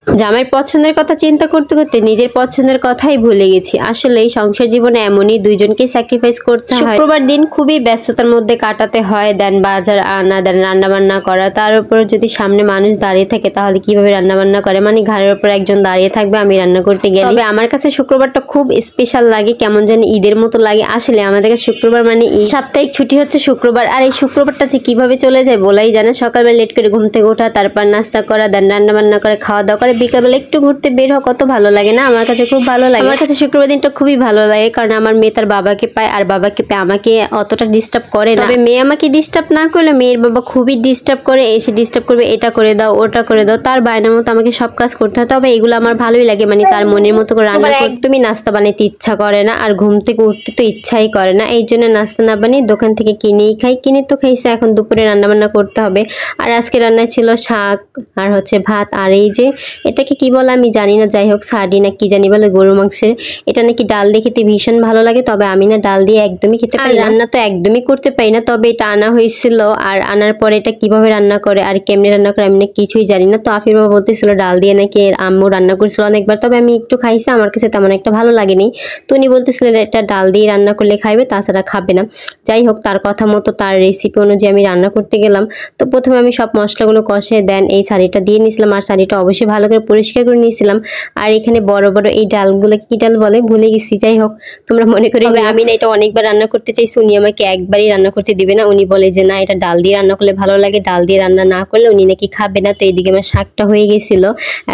জামাইয়ের পছন্দের কথা চিন্তা করতে করতে নিজের পছন্দের কথাই ভুলে গেছি। আসলে এই সংসার জীবনে এমনই, দুইজনকে স্যাক্রিফাইস করতে হয়। শুক্রবার দিন খুবই ব্যস্ততার মধ্যে কাটাতে হয়, দেন বাজার আনা, দেন রান্না বান্না করা। তার উপর যদি সামনে মানুষ দাঁড়িয়ে থাকে তাহলে কিভাবে রান্না বান্না করে, মানে ঘাড়ের উপর একজন দাঁড়িয়ে থাকবে আমি রান্না করতে গেলে। তবে আমার কাছে শুক্রবারটা খুব স্পেশাল লাগে, কেমন জানি ঈদের মতো লাগে। আসলে আমাদের কাছে শুক্রবার মানে সাপ্তাহিক ছুটি হচ্ছে শুক্রবার, আর এই শুক্রবারটা যে কিভাবে চলে যায় বলাই জানে। সকালবেলা লেট করে ঘুম থেকে ওঠা, তারপর নাস্তা করা, দেন রান্না বান্না করে খাওয়া দাওয়া করে বিকালবেলা একটু ঘুরতে বের হওয়া কত ভালো লাগে না? আমার কাছে খুব ভালো লাগে। আমার কাছে শুক্রবার দিনটা খুবই ভালো লাগে, কারণ আমার মেয়ে তার বাবাকে পায়, আর বাবাকে পায় আমাকে অতটা ডিস্টার্ব করে না। তবে মেয়ে আমাকে ডিস্টার্ব না করলে মেয়ের বাবা খুবই ডিস্টার্ব করে, এসে ডিস্টার্ব করবে, এটা করে দাও ওটা করে দাও, তার বায়নার মতো আমাকে সব কাজ করতে হয়। তবে এগুলো আমার ভালোই লাগে, মানে তার মনের মতো করে রান্না করে। একদমই নাস্তা বানাইতে ইচ্ছা করে না, আর ঘুম থেকে উঠতে তো ইচ্ছাই করে না। এই জন্য নাস্তা না বানিয়ে দোকান থেকে কিনেই খাই। কিনে তো খাইছে, এখন দুপুরে রান্না বান্না করতে হবে। আর আজকে রান্না ছিল শাক আর হচ্ছে ভাত, আর এই যে এটাকে কি বলে আমি জানি না, যাই হোক সার্ডি না কি জানি বলে, গরু মাংসের। এটা নাকি ডাল দিয়ে খেতে ভীষণ ভালো লাগে, তবে আমি না ডাল দিয়ে একদমই খেতে পারি না, রান্না তো একদমই করতে পারি না। তবে এটা আনা হয়েছিল, আর আনার পরে এটা কিভাবে রান্না করে আর কেমনে রান্না করে আমি না কিছুই জানি না। তো আফির বাবা বলতেছিল ডাল দিয়ে নাকি আম্মু রান্না করেছিল অনেকবার, তবে আমি একটু খাইছি, আমার কাছে তেমন একটা ভালো লাগেনি। তো উনি বলতেছিলেন এটা ডাল দিয়ে রান্না করলে খাইবে, তাছাড়া খাবে না। যাই হোক, তার কথা মতো তার রেসিপি অনুযায়ী আমি রান্না করতে গেলাম। তো প্রথমে আমি সব মশলাগুলো কষে দেন এই শাড়িটা দিয়ে নিয়েছিলাম, আর শাড়িটা অবশ্যই ভালো করে পরিষ্কার করে নিয়েছিলাম। আর এখানে বড় বড় এই ডালগুলো কি ডাল বলে ভুলে গেছি, যাই হোক তোমরা মনে করে। আমি না এটা অনেকবার রান্না করতে চাইছি, উনি আমাকে একবারই রান্না করতে দিবে না। উনি বলে যে না, এটা ডাল দিয়ে রান্না করলে ভালো লাগে, ডাল দিয়ে রান্না না করলে উনি নাকি খাবে না। তো এইদিকে আমার শাকটা হয়ে গেছিল,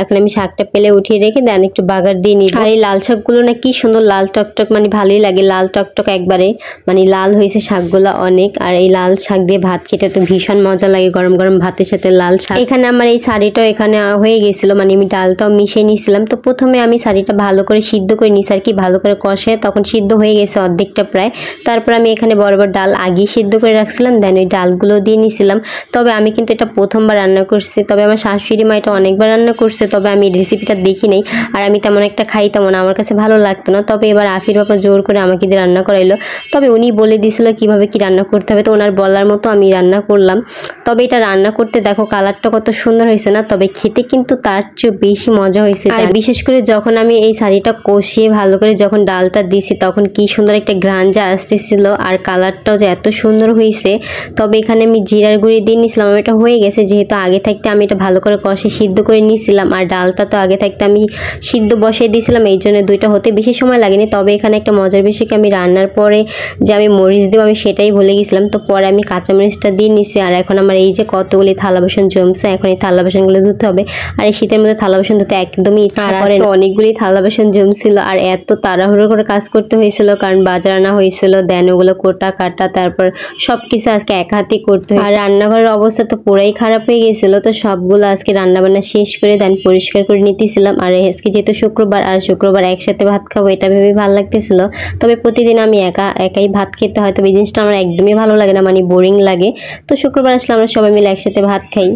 এখন আমি শাকটা পেলে উঠিয়ে রেখে দেন একটু বাগার দিয়ে নিই। আর এই লাল শাকগুলো না কি সুন্দর লাল টকটক, মানে ভালোই লাগে, লাল টকটক একবারে, মানে লাল হয়েছে শাকগুলো অনেক। আর এই লাল শাক দিয়ে ভাত খেতে তো ভীষণ মজা লাগে, গরম গরম ভাতের সাথে লাল শাক। এখানে আমার এই শাড়িটাও এখানে হয়ে গেছিল, মানে আমি ডালটাও মিশিয়ে নিয়েছিলাম। তো প্রথমে আমি শাড়িটা ভালো করে সিদ্ধ করে নিয়েছি আর কি, ভালো করে কষে, তখন সিদ্ধ হয়ে গেছে অর্ধেকটা প্রায়। তারপর আমি এখানে বড় বড় ডাল আগেই সিদ্ধ করে রাখছিলাম, দেন ওই ডালগুলো দিয়ে নিয়েছিলাম। তবে আমি কিন্তু এটা প্রথমবার রান্না করছি, তবে আমার শাশুড়ি মা এটা অনেকবার রান্না করছে, তবে আমি রেসিপিটা দেখি নাই, আর আমি তেমন একটা খাইতাম না, আমার কাছে ভালো লাগতো না। তবে এবার আফির বাবা জোর করে আমাকে দিয়ে রান্না করাইলো, তবে উনি বলে দিয়েছিল কিভাবে কি রান্না করতে হবে, তো ওনার বলার মতো আমি রান্না করলাম। তবে এটা রান্না করতে দেখো কালারটা কত সুন্দর হয়েছে না, তবে খেতে কিন্তু তার চেয়ে বেশি মজা হয়েছে। আর বিশেষ করে যখন আমি এই শাড়িটা কষিয়ে ভালো করে যখন ডালটা দিছি, তখন কি সুন্দর একটা ঘ্রাণ যা আসতেছিল, আর কালারটাও যে এত সুন্দর হয়েছে। তবে এখানে আমি জিরার গুঁড়ি দিয়ে নিয়েছিলাম, এটা হয়ে গেছে যেহেতু আগে থাকতে আমি এটা ভালো করে কষে সিদ্ধ করে নিয়েছিলাম, আর ডালটা তো আগে থাকতে আমি সিদ্ধ বসিয়ে দিয়েছিলাম, এই জন্য দুইটা হতে বেশি সময় লাগেনি। তবে এখানে একটা মজার বিষয় কি, আমি রান্নার পরে যে আমি মরিচ দেবো আমি সেটাই ভুলে গেছিলাম, তো পরে আমি কাঁচামরিচটা দিয়ে নিছি। আর এখন আমার এই যে কতগুলি থালা বাসন জমছে, এখন এই থালা বাসনগুলো ধুতে হবে। আর এই শীতের মধ্যে থালা বাসন ধুতে একদমই ইচ্ছা করে না, অনেকগুলি থালা বাসন জমছিল, আর এত তাড়াহুড়ো করে কাজ করতে হয়েছিল, কারণ বাজার আনা হয়েছিল, দেন ওগুলো কোটা কাটা, তারপর সবকিছু আজকে এক হাতেই করতে হয়েছে। আর রান্নাঘরের অবস্থা তো পুরাই খারাপ হয়ে গেছিল, তো সবগুলো আজকে রান্না বান্না শেষ করে দেন পরিষ্কার করে নিতেছিলাম। আর আজকে যেহেতু শুক্রবার, আর শুক্রবার একসাথে ভাত খাবো এটা ভেবে ভালো লাগতেছিল। তবে প্রতিদিন আমি একাই ভাত খেতে হয়, তবে এই জিনিসটা আমার একদমই ভালো লাগে না, মানে বোরিং লাগে। তো শুক্রবার আসলে আমরা সবাই মিলে একসাথে ভাত খাই।